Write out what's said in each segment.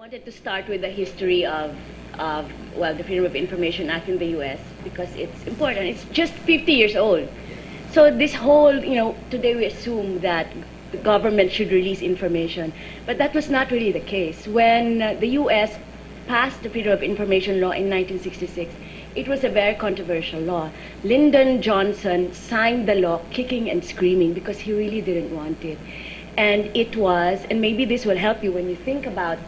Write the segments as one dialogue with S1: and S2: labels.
S1: wanted to start with the history of well, the Freedom of Information Act in the U.S. because it's important. It's just 50 years old. So this whole, today we assume that the government should release information, but that was not really the case. When the U.S. passed the Freedom of Information Law in 1966, it was a very controversial law. Lyndon Johnson signed the law kicking and screaming because he really didn't want it. And it was, and maybe this will help you when you think about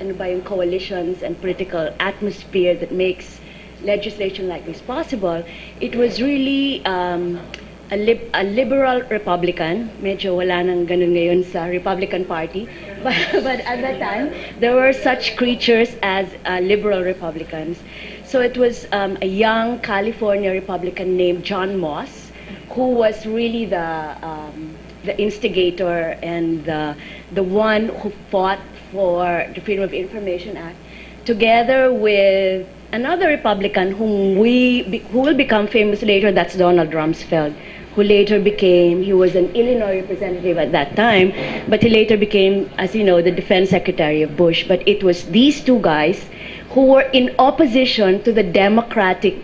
S1: coalitions and political atmosphere that makes legislation like this possible. It was really a liberal Republican. Medyo wala nang ganun ngayon sa Republican Party. But at that time, there were such creatures as liberal Republicans. So it was a young California Republican named John Moss, who was really the instigator and the one who fought for the Freedom of Information Act, together with another Republican who will become famous later. That's Donald Rumsfeld, who later became, he was an Illinois representative at that time, but he later became, as you know, the Defense Secretary of Bush. But it was these two guys who were in opposition to the Democratic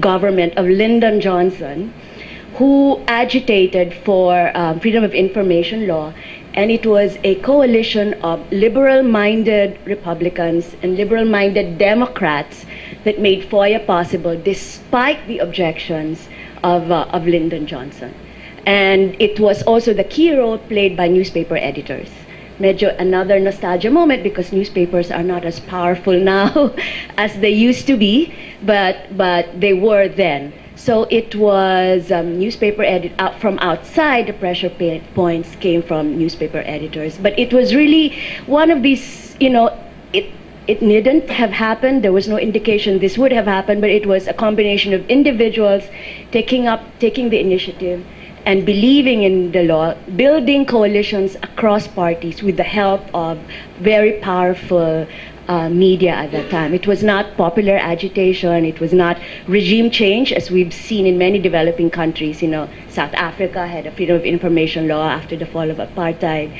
S1: government of Lyndon Johnson, who agitated for Freedom of Information law, and it was a coalition of liberal-minded Republicans and liberal-minded Democrats that made FOIA possible despite the objections of Lyndon Johnson. And it was also the key role played by newspaper editors. Medyo another nostalgia moment because newspapers are not as powerful now as they used to be, but they were then. So it was newspaper from outside. The pressure points came from newspaper editors, but it was really one of these. It didn't have happened. There was no indication this would have happened, but it was a combination of individuals taking the initiative and believing in the law, building coalitions across parties with the help of very powerful media at that time. It was not popular agitation. It was not regime change, as we've seen in many developing countries. South Africa had a Freedom of Information law after the fall of apartheid.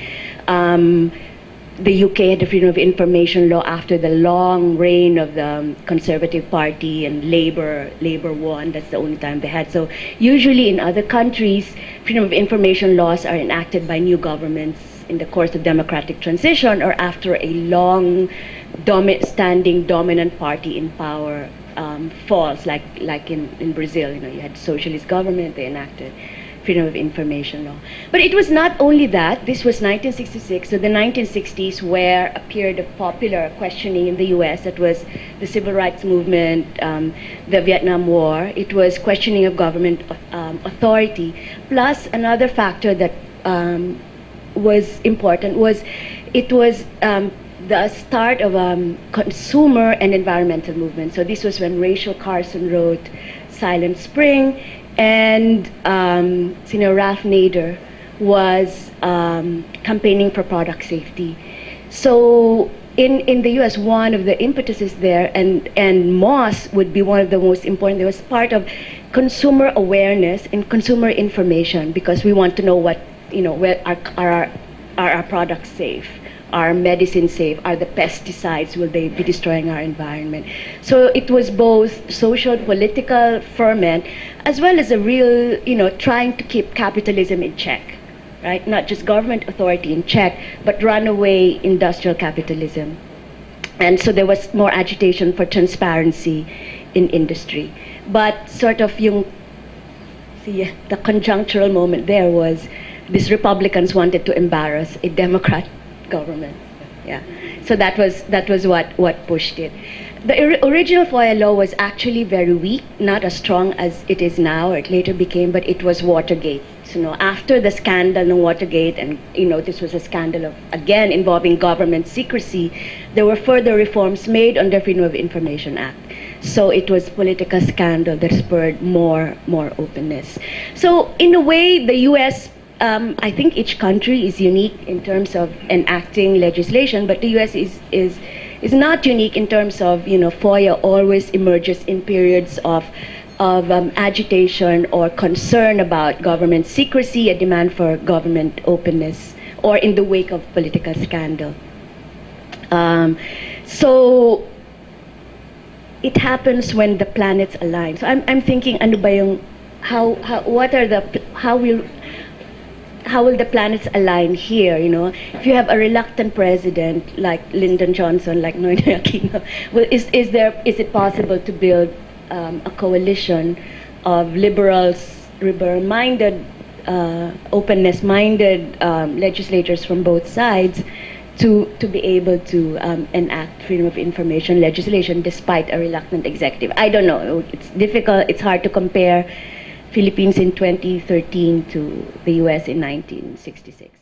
S1: The UK had the Freedom of Information law after the long reign of the Conservative Party, and Labour won. That's the only time they had. So usually in other countries, Freedom of Information laws are enacted by new governments in the course of democratic transition or after a long standing dominant party in power falls, like in Brazil. You had socialist government, they enacted Freedom of Information law. But it was not only that. This was 1966, so the 1960s, where a period of popular questioning in the US. That was the Civil Rights Movement, the Vietnam War. It was questioning of government authority. Plus another factor that was important was it was the start of consumer and environmental movement. So this was when Rachel Carson wrote Silent Spring, and Ralph Nader was campaigning for product safety. So in the US, one of the impetuses there, and Moss would be one of the most important. There was part of consumer awareness and consumer information, because we want to know where are our products safe? Are medicines safe? Are the pesticides, will they be destroying our environment? So it was both social, political ferment, as well as a real, trying to keep capitalism in check, right? Not just government authority in check, but runaway industrial capitalism. And so there was more agitation for transparency in industry. But sort of the conjunctural moment there was these Republicans wanted to embarrass a Democrat government. Yeah. So that was what pushed it. The original FOIA law was actually very weak, not as strong as it is now, or it later became, but it was Watergate. So after the scandal in Watergate, and this was a scandal of, again, involving government secrecy, there were further reforms made under Freedom of Information Act. So it was political scandal that spurred more openness. So in a way, the US, I think each country is unique in terms of enacting legislation, but the US is not unique in terms of, FOIA always emerges in periods of agitation or concern about government secrecy, a demand for government openness, or in the wake of political scandal. So it happens when the planets align. So I'm thinking, ano ba yung, what are the, how will the planets align here, you know? If you have a reluctant president like Lyndon Johnson, like Noynoy Aquino, well, is it possible to build a coalition of liberal-minded, openness-minded legislators from both sides to be able to enact freedom of information legislation despite a reluctant executive? I don't know. It's difficult. It's hard to compare Philippines in 2013 to the US in 1966.